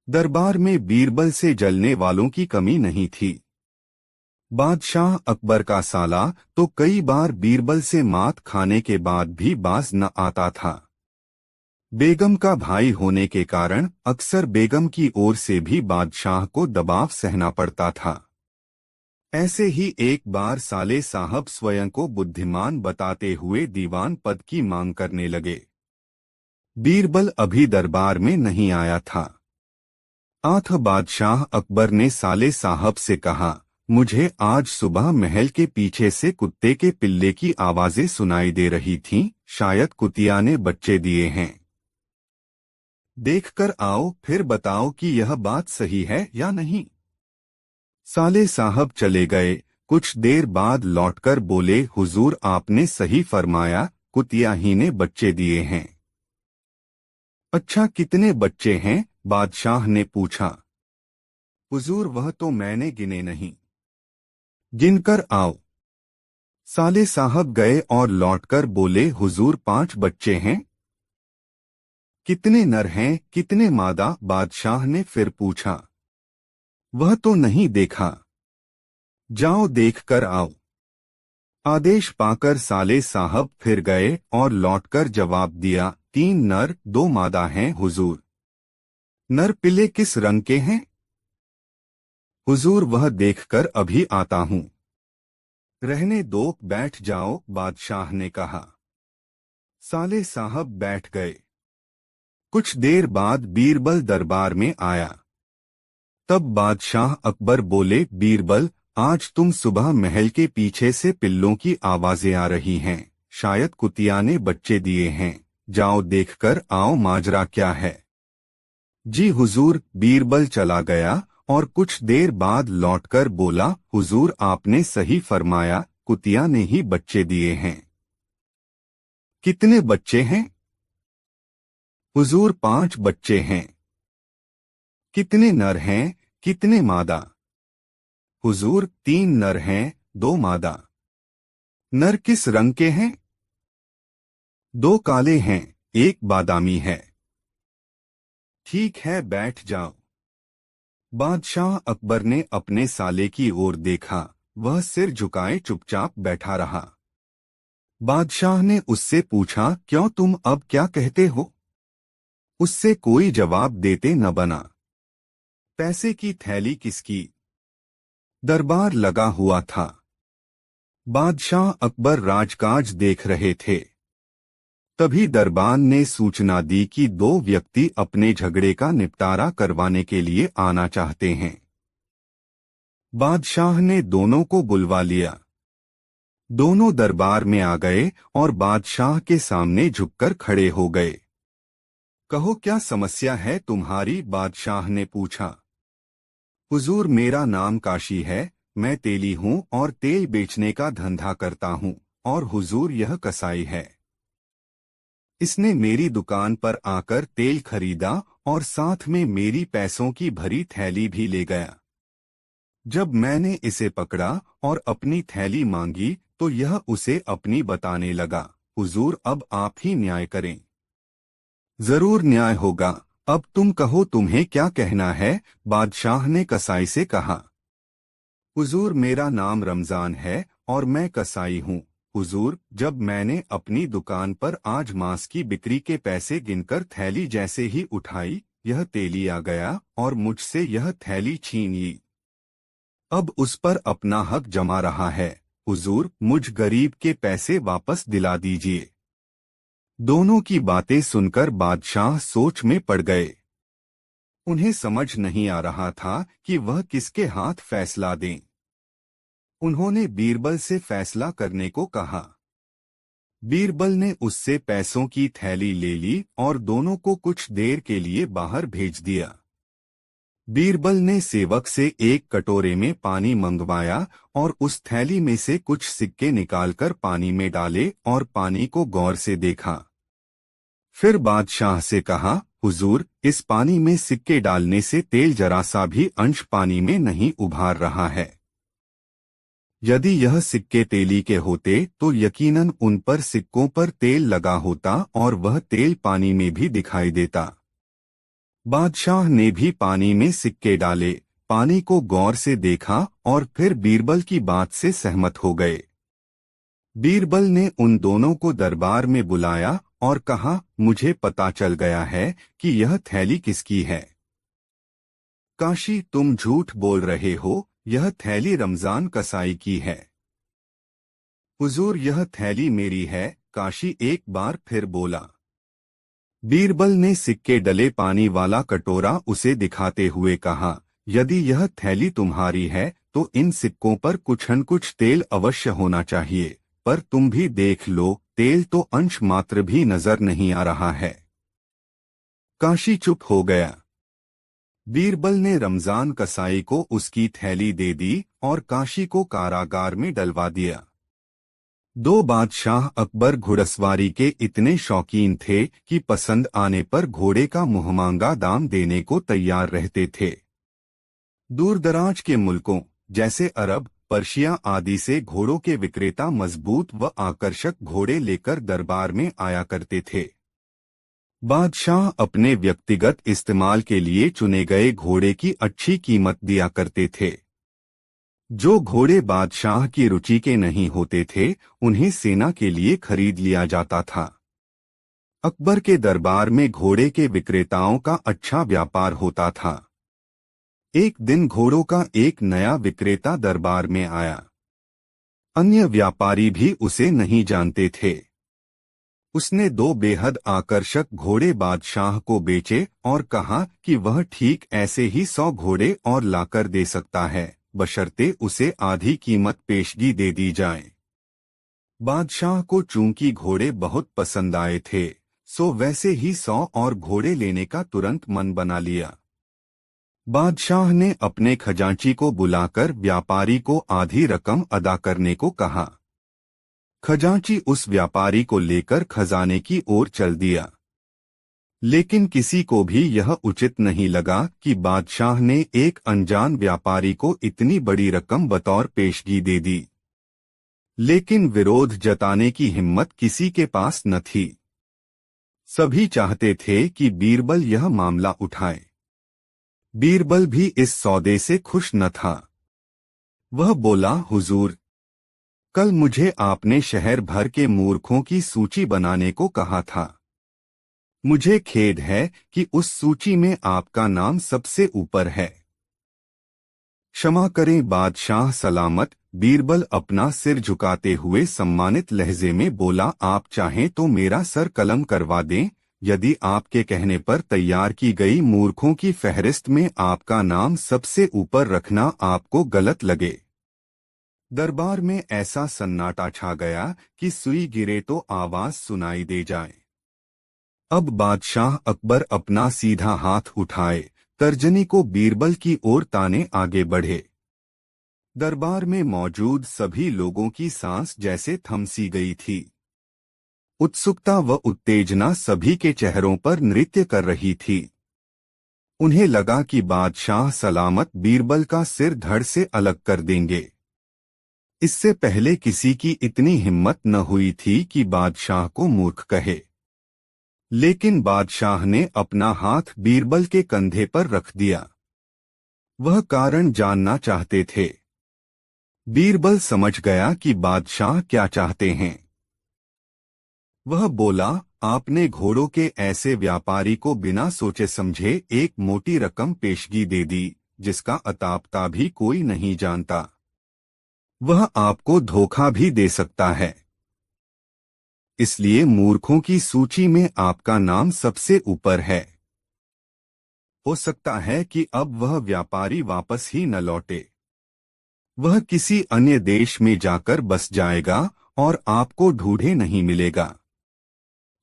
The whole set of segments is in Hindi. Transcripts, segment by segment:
दरबार में बीरबल से जलने वालों की कमी नहीं थी। बादशाह अकबर का साला तो कई बार बीरबल से मात खाने के बाद भी बाज न आता था। बेगम का भाई होने के कारण अक्सर बेगम की ओर से भी बादशाह को दबाव सहना पड़ता था। ऐसे ही एक बार साले साहब स्वयं को बुद्धिमान बताते हुए दीवान पद की मांग करने लगे। बीरबल अभी दरबार में नहीं आया था। आठ बादशाह अकबर ने साले साहब से कहा, मुझे आज सुबह महल के पीछे से कुत्ते के पिल्ले की आवाजें सुनाई दे रही थीं, शायद कुतिया ने बच्चे दिए हैं। देखकर आओ, फिर बताओ कि यह बात सही है या नहीं। साले साहब चले गए। कुछ देर बाद लौटकर बोले, हुजूर आपने सही फरमाया, कुतिया ही ने बच्चे दिए हैं। अच्छा, कितने बच्चे हैं? बादशाह ने पूछा। हुजूर वह तो मैंने गिने नहीं। गिनकर आओ। साले साहब गए और लौटकर बोले, हुजूर 5 बच्चे हैं। कितने नर हैं, कितने मादा? बादशाह ने फिर पूछा। वह तो नहीं देखा। जाओ देखकर आओ। आदेश पाकर साले साहब फिर गए और लौटकर जवाब दिया, 3 नर 2 मादा हैं हुजूर। नर पिल्ले किस रंग के हैं? हुजूर वह देखकर अभी आता हूँ। रहने दो, बैठ जाओ, बादशाह ने कहा। साले साहब बैठ गए। कुछ देर बाद बीरबल दरबार में आया। तब बादशाह अकबर बोले, बीरबल आज तुम सुबह महल के पीछे से पिल्लों की आवाजें आ रही हैं, शायद कुतिया ने बच्चे दिए हैं। जाओ देखकर आओ, माजरा क्या है। जी हुजूर। बीरबल चला गया और कुछ देर बाद लौटकर बोला, हुजूर आपने सही फरमाया, कुतिया ने ही बच्चे दिए हैं। कितने बच्चे हैं? हुजूर 5 बच्चे हैं। कितने नर हैं, कितने मादा? हुजूर 3 नर हैं, 2 मादा। नर किस रंग के हैं? 2 काले हैं, 1 बादामी है। ठीक है, बैठ जाओ। बादशाह अकबर ने अपने साले की ओर देखा। वह सिर झुकाए चुपचाप बैठा रहा। बादशाह ने उससे पूछा, क्यों, तुम अब क्या कहते हो? उससे कोई जवाब देते न बना। पैसे की थैली किसकी? दरबार लगा हुआ था। बादशाह अकबर राजकाज देख रहे थे। तभी दरबान ने सूचना दी कि 2 व्यक्ति अपने झगड़े का निपटारा करवाने के लिए आना चाहते हैं। बादशाह ने दोनों को बुलवा लिया। दोनों दरबार में आ गए और बादशाह के सामने झुककर खड़े हो गए। कहो, क्या समस्या है तुम्हारी? बादशाह ने पूछा। हुजूर मेरा नाम काशी है, मैं तेली हूँ और तेल बेचने का धंधा करता हूँ, और हुजूर यह कसाई है। इसने मेरी दुकान पर आकर तेल खरीदा और साथ में मेरी पैसों की भरी थैली भी ले गया। जब मैंने इसे पकड़ा और अपनी थैली मांगी तो यह उसे अपनी बताने लगा। हुजूर अब आप ही न्याय करें। जरूर न्याय होगा। अब तुम कहो, तुम्हें क्या कहना है? बादशाह ने कसाई से कहा। हुजूर मेरा नाम रमजान है और मैं कसाई हूँ। हुजूर जब मैंने अपनी दुकान पर आज मांस की बिक्री के पैसे गिनकर थैली जैसे ही उठाई, यह तेली आ गया और मुझसे यह थैली छीन ली। अब उस पर अपना हक जमा रहा है। हुजूर मुझ गरीब के पैसे वापस दिला दीजिए। दोनों की बातें सुनकर बादशाह सोच में पड़ गए। उन्हें समझ नहीं आ रहा था कि वह किसके हाथ फैसला दें। उन्होंने बीरबल से फैसला करने को कहा। बीरबल ने उससे पैसों की थैली ले ली और दोनों को कुछ देर के लिए बाहर भेज दिया। बीरबल ने सेवक से एक कटोरे में पानी मंगवाया और उस थैली में से कुछ सिक्के निकालकर पानी में डाले और पानी को गौर से देखा। फिर बादशाह से कहा, हुजूर इस पानी में सिक्के डालने से तेल जरा सा भी अंश पानी में नहीं उभार रहा है। यदि यह सिक्के तेली के होते तो यकीनन उन पर सिक्कों पर तेल लगा होता और वह तेल पानी में भी दिखाई देता। बादशाह ने भी पानी में सिक्के डाले, पानी को गौर से देखा और फिर बीरबल की बात से सहमत हो गए। बीरबल ने उन दोनों को दरबार में बुलाया और कहा, मुझे पता चल गया है कि यह थैली किसकी है। काशी, तुम झूठ बोल रहे हो, यह थैली रमजान कसाई की है। हुजूर, यह थैली मेरी है, काशी एक बार फिर बोला। बीरबल ने सिक्के डले पानी वाला कटोरा उसे दिखाते हुए कहा, यदि यह थैली तुम्हारी है तो इन सिक्कों पर कुछ न कुछ तेल अवश्य होना चाहिए, पर तुम भी देख लो, तेल तो अंश मात्र भी नजर नहीं आ रहा है। काशी चुप हो गया। बीरबल ने रमजान कसाई को उसकी थैली दे दी और काशी को कारागार में डलवा दिया। दो बादशाह अकबर घुड़सवारी के इतने शौकीन थे कि पसंद आने पर घोड़े का मुहमांगा दाम देने को तैयार रहते थे। दूरदराज के मुल्कों जैसे अरब, पर्शिया आदि से घोड़ों के विक्रेता मजबूत व आकर्षक घोड़े लेकर दरबार में आया करते थे। बादशाह अपने व्यक्तिगत इस्तेमाल के लिए चुने गए घोड़े की अच्छी कीमत दिया करते थे। जो घोड़े बादशाह की रुचि के नहीं होते थे, उन्हें सेना के लिए खरीद लिया जाता था। अकबर के दरबार में घोड़े के विक्रेताओं का अच्छा व्यापार होता था। एक दिन घोड़ों का एक नया विक्रेता दरबार में आया। अन्य व्यापारी भी उसे नहीं जानते थे। उसने दो बेहद आकर्षक घोड़े बादशाह को बेचे और कहा कि वह ठीक ऐसे ही 100 घोड़े और लाकर दे सकता है, बशर्ते उसे आधी कीमत पेशगी दे दी जाए। बादशाह को चूंकि घोड़े बहुत पसंद आए थे, सो वैसे ही 100 और घोड़े लेने का तुरंत मन बना लिया। बादशाह ने अपने खजांची को बुलाकर व्यापारी को आधी रकम अदा करने को कहा। खजांची उस व्यापारी को लेकर खजाने की ओर चल दिया। लेकिन किसी को भी यह उचित नहीं लगा कि बादशाह ने एक अनजान व्यापारी को इतनी बड़ी रकम बतौर पेशगी दे दी। लेकिन विरोध जताने की हिम्मत किसी के पास न थी। सभी चाहते थे कि बीरबल यह मामला उठाए। बीरबल भी इस सौदे से खुश न था। वह बोला, हुजूर, कल मुझे आपने शहर भर के मूर्खों की सूची बनाने को कहा था। मुझे खेद है कि उस सूची में आपका नाम सबसे ऊपर है। क्षमा करें बादशाह सलामत। बीरबल अपना सिर झुकाते हुए सम्मानित लहजे में बोला, आप चाहें तो मेरा सर कलम करवा दें, यदि आपके कहने पर तैयार की गई मूर्खों की फहरिस्त में आपका नाम सबसे ऊपर रखना आपको गलत लगे। दरबार में ऐसा सन्नाटा छा गया कि सुई गिरे तो आवाज सुनाई दे जाए। अब बादशाह अकबर अपना सीधा हाथ उठाए, तर्जनी को बीरबल की ओर ताने आगे बढ़े। दरबार में मौजूद सभी लोगों की सांस जैसे थम सी गई थी। उत्सुकता व उत्तेजना सभी के चेहरों पर नृत्य कर रही थी। उन्हें लगा कि बादशाह सलामत बीरबल का सिर धड़ से अलग कर देंगे। इससे पहले किसी की इतनी हिम्मत न हुई थी कि बादशाह को मूर्ख कहे। लेकिन बादशाह ने अपना हाथ बीरबल के कंधे पर रख दिया। वह कारण जानना चाहते थे। बीरबल समझ गया कि बादशाह क्या चाहते हैं। वह बोला, आपने घोड़ों के ऐसे व्यापारी को बिना सोचे समझे एक मोटी रकम पेशगी दे दी, जिसका अतापता भी कोई नहीं जानता। वह आपको धोखा भी दे सकता है। इसलिए मूर्खों की सूची में आपका नाम सबसे ऊपर है। हो सकता है कि अब वह व्यापारी वापस ही न लौटे। वह किसी अन्य देश में जाकर बस जाएगा और आपको ढूंढे नहीं मिलेगा।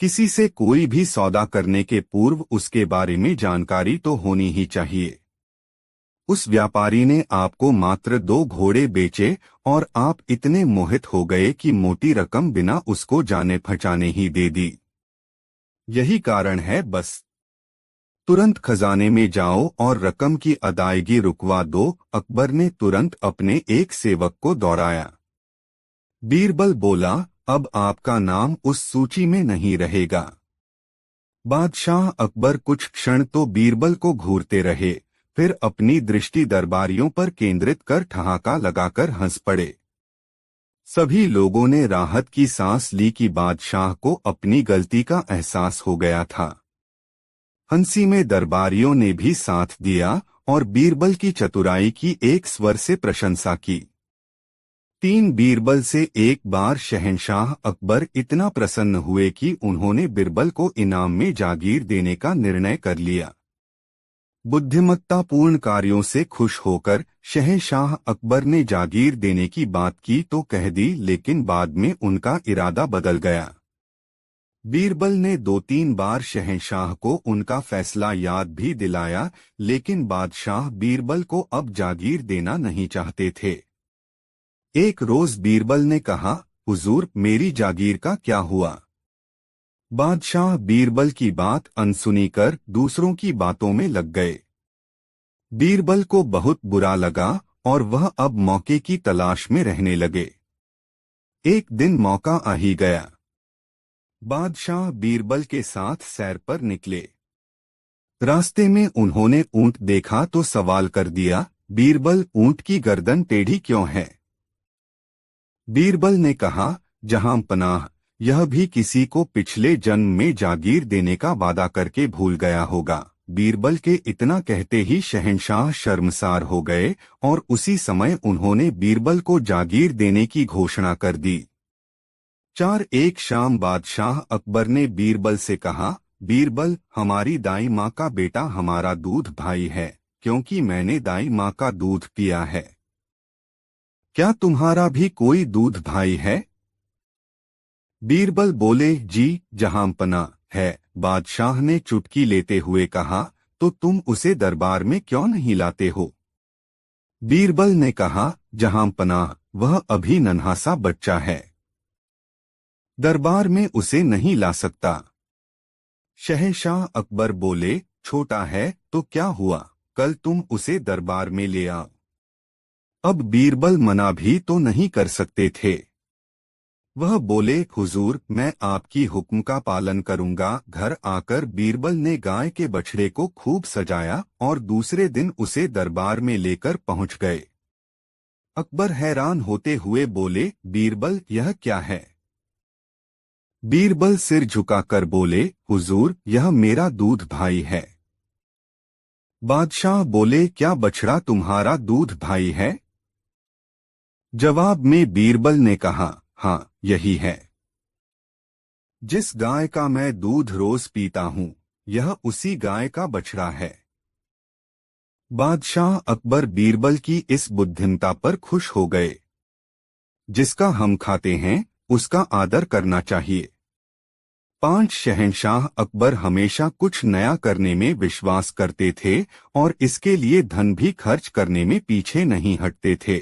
किसी से कोई भी सौदा करने के पूर्व उसके बारे में जानकारी तो होनी ही चाहिए। उस व्यापारी ने आपको मात्र 2 घोड़े बेचे और आप इतने मोहित हो गए कि मोटी रकम बिना उसको जाने पहचाने ही दे दी। यही कारण है, बस तुरंत खजाने में जाओ और रकम की अदायगी रुकवा दो। अकबर ने तुरंत अपने एक सेवक को दौड़ाया। बीरबल बोला, अब आपका नाम उस सूची में नहीं रहेगा। बादशाह अकबर कुछ क्षण तो बीरबल को घूरते रहे, फिर अपनी दृष्टि दरबारियों पर केंद्रित कर ठहाका लगाकर हंस पड़े। सभी लोगों ने राहत की सांस ली कि बादशाह को अपनी गलती का एहसास हो गया था। हंसी में दरबारियों ने भी साथ दिया और बीरबल की चतुराई की एक स्वर से प्रशंसा की। बीरबल से एक बार शहंशाह अकबर इतना प्रसन्न हुए कि उन्होंने बीरबल को इनाम में जागीर देने का निर्णय कर लिया। बुद्धिमत्तापूर्ण कार्यों से खुश होकर शहंशाह अकबर ने जागीर देने की बात की तो कह दी, लेकिन बाद में उनका इरादा बदल गया। बीरबल ने 2-3 बार शहंशाह को उनका फैसला याद भी दिलाया, लेकिन बादशाह बीरबल को अब जागीर देना नहीं चाहते थे। एक रोज बीरबल ने कहा, हुजूर, मेरी जागीर का क्या हुआ? बादशाह बीरबल की बात अनसुनी कर दूसरों की बातों में लग गए। बीरबल को बहुत बुरा लगा और वह अब मौके की तलाश में रहने लगे। एक दिन मौका आ ही गया। बादशाह बीरबल के साथ सैर पर निकले। रास्ते में उन्होंने ऊंट देखा तो सवाल कर दिया, बीरबल, ऊंट की गर्दन टेढ़ी क्यों है? बीरबल ने कहा, जहां पनाह, यह भी किसी को पिछले जन्म में जागीर देने का वादा करके भूल गया होगा। बीरबल के इतना कहते ही शहंशाह शर्मसार हो गए और उसी समय उन्होंने बीरबल को जागीर देने की घोषणा कर दी। एक शाम बादशाह अकबर ने बीरबल से कहा, बीरबल, हमारी दाई माँ का बेटा हमारा दूध भाई है, क्योंकि मैंने दाई माँ का दूध पिया है। क्या तुम्हारा भी कोई दूध भाई है? बीरबल बोले, जी जहांपना है। बादशाह ने चुटकी लेते हुए कहा, तो तुम उसे दरबार में क्यों नहीं लाते हो? बीरबल ने कहा, जहांपना, वह अभी नन्हा सा बच्चा है, दरबार में उसे नहीं ला सकता। शहंशाह अकबर बोले, छोटा है तो क्या हुआ, कल तुम उसे दरबार में ले आओ। अब बीरबल मना भी तो नहीं कर सकते थे। वह बोले, हुजूर, मैं आपकी हुक्म का पालन करूंगा। घर आकर बीरबल ने गाय के बछड़े को खूब सजाया और दूसरे दिन उसे दरबार में लेकर पहुंच गए। अकबर हैरान होते हुए बोले, बीरबल, यह क्या है? बीरबल सिर झुकाकर बोले, हुजूर, यह मेरा दूध भाई है। बादशाह बोले, क्या बछड़ा तुम्हारा दूध भाई है? जवाब में बीरबल ने कहा, हाँ, यही है। जिस गाय का मैं दूध रोज पीता हूँ, यह उसी गाय का बछड़ा है। बादशाह अकबर बीरबल की इस बुद्धिमत्ता पर खुश हो गए। जिसका हम खाते हैं, उसका आदर करना चाहिए। शहंशाह अकबर हमेशा कुछ नया करने में विश्वास करते थे और इसके लिए धन भी खर्च करने में पीछे नहीं हटते थे।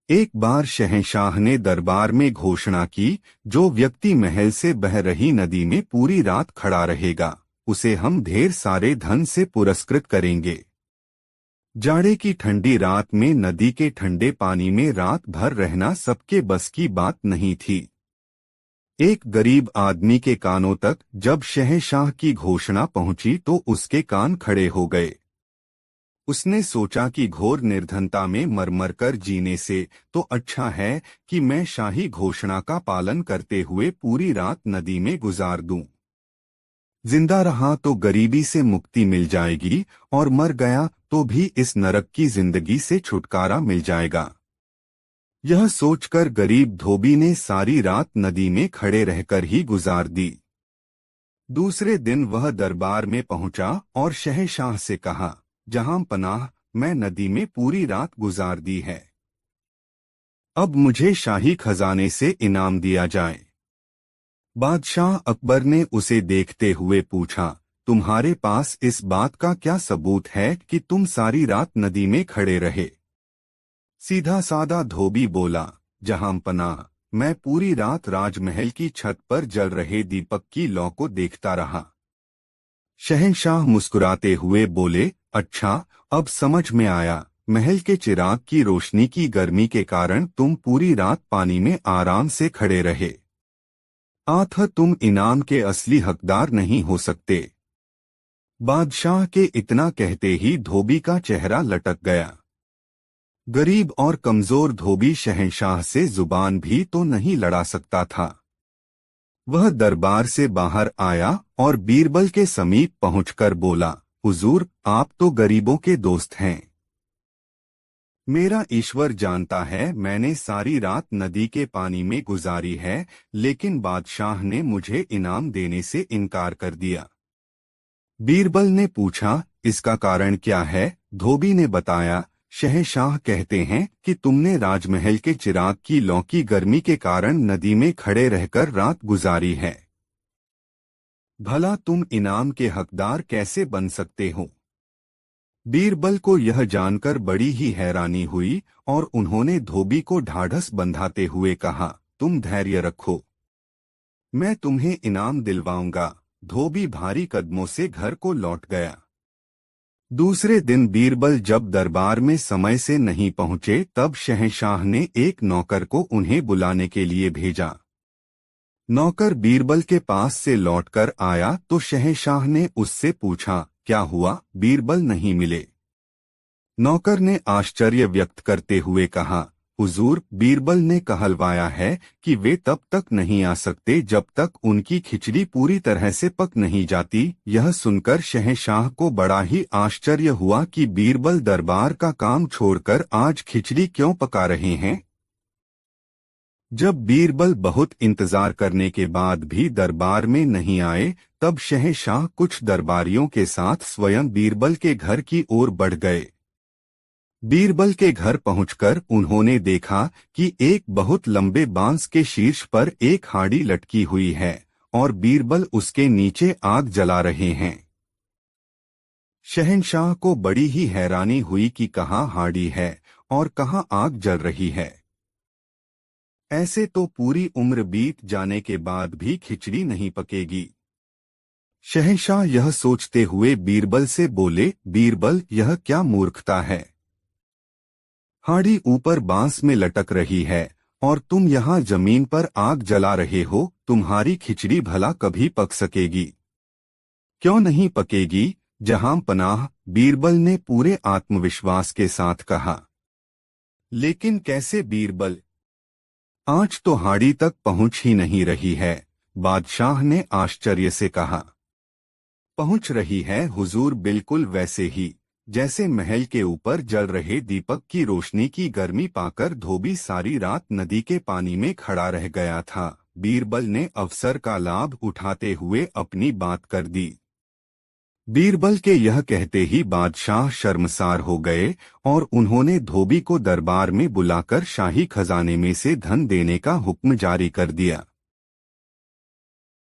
एक बार शहंशाह ने दरबार में घोषणा की, जो व्यक्ति महल से बह रही नदी में पूरी रात खड़ा रहेगा, उसे हम ढेर सारे धन से पुरस्कृत करेंगे। जाड़े की ठंडी रात में नदी के ठंडे पानी में रात भर रहना सबके बस की बात नहीं थी। एक गरीब आदमी के कानों तक जब शहंशाह की घोषणा पहुंची तो उसके कान खड़े हो गए। उसने सोचा कि घोर निर्धनता में मर कर जीने से तो अच्छा है कि मैं शाही घोषणा का पालन करते हुए पूरी रात नदी में गुजार दूं। जिंदा रहा तो गरीबी से मुक्ति मिल जाएगी और मर गया तो भी इस नरक की जिंदगी से छुटकारा मिल जाएगा। यह सोचकर गरीब धोबी ने सारी रात नदी में खड़े रहकर ही गुजार दी। दूसरे दिन वह दरबार में पहुंचा और शहंशाह से कहा, जहां पनाह, मैं नदी में पूरी रात गुजार दी है। अब मुझे शाही खजाने से इनाम दिया जाए। बादशाह अकबर ने उसे देखते हुए पूछा, तुम्हारे पास इस बात का क्या सबूत है कि तुम सारी रात नदी में खड़े रहे? सीधा सादा धोबी बोला, जहां पनाह, मैं पूरी रात राजमहल की छत पर जल रहे दीपक की लौ को देखता रहा। शहंशाह मुस्कुराते हुए बोले, अच्छा, अब समझ में आया, महल के चिराग की रोशनी की गर्मी के कारण तुम पूरी रात पानी में आराम से खड़े रहे। आथ तुम इनाम के असली हकदार नहीं हो सकते। बादशाह के इतना कहते ही धोबी का चेहरा लटक गया। गरीब और कमजोर धोबी शहंशाह से जुबान भी तो नहीं लड़ा सकता था। वह दरबार से बाहर आया और बीरबल के समीप पहुंचकर बोला, हुजूर, आप तो गरीबों के दोस्त हैं। मेरा ईश्वर जानता है मैंने सारी रात नदी के पानी में गुजारी है, लेकिन बादशाह ने मुझे इनाम देने से इनकार कर दिया। बीरबल ने पूछा, इसका कारण क्या है? धोबी ने बताया, शहंशाह कहते हैं कि तुमने राजमहल के चिराग की लौ की गर्मी के कारण नदी में खड़े रहकर रात गुजारी है। भला तुम इनाम के हकदार कैसे बन सकते हो? बीरबल को यह जानकर बड़ी ही हैरानी हुई और उन्होंने धोबी को ढाढ़स बंधाते हुए कहा, तुम धैर्य रखो, मैं तुम्हें इनाम दिलवाऊंगा। धोबी भारी कदमों से घर को लौट गया। दूसरे दिन बीरबल जब दरबार में समय से नहीं पहुंचे तब शहंशाह ने एक नौकर को उन्हें बुलाने के लिए भेजा। नौकर बीरबल के पास से लौटकर आया तो शहंशाह ने उससे पूछा, क्या हुआ? बीरबल नहीं मिले। नौकर ने आश्चर्य व्यक्त करते हुए कहा, हुजूर, बीरबल ने कहलवाया है कि वे तब तक नहीं आ सकते जब तक उनकी खिचड़ी पूरी तरह से पक नहीं जाती। यह सुनकर शहंशाह को बड़ा ही आश्चर्य हुआ कि बीरबल दरबार का काम छोड़कर आज खिचड़ी क्यों पका रहे हैं। जब बीरबल बहुत इंतजार करने के बाद भी दरबार में नहीं आए तब शहंशाह कुछ दरबारियों के साथ स्वयं बीरबल के घर की ओर बढ़ गए। बीरबल के घर पहुंचकर उन्होंने देखा कि एक बहुत लंबे बांस के शीर्ष पर एक हांडी लटकी हुई है और बीरबल उसके नीचे आग जला रहे हैं। शहंशाह को बड़ी ही हैरानी हुई कि कहाँ हांडी है और कहाँ आग जल रही है। ऐसे तो पूरी उम्र बीत जाने के बाद भी खिचड़ी नहीं पकेगी। शहंशाह यह सोचते हुए बीरबल से बोले, बीरबल, यह क्या मूर्खता है? हांडी ऊपर बांस में लटक रही है और तुम यहाँ जमीन पर आग जला रहे हो। तुम्हारी खिचड़ी भला कभी पक सकेगी? क्यों नहीं पकेगी, जहां पनाह, बीरबल ने पूरे आत्मविश्वास के साथ कहा। लेकिन कैसे बीरबल? आँच तो हांडी तक पहुंच ही नहीं रही है। बादशाह ने आश्चर्य से कहा। पहुंच रही है हुजूर, बिल्कुल वैसे ही जैसे महल के ऊपर जल रहे दीपक की रोशनी की गर्मी पाकर धोबी सारी रात नदी के पानी में खड़ा रह गया था। बीरबल ने अवसर का लाभ उठाते हुए अपनी बात कर दी। बीरबल के यह कहते ही बादशाह शर्मसार हो गए और उन्होंने धोबी को दरबार में बुलाकर शाही खजाने में से धन देने का हुक्म जारी कर दिया।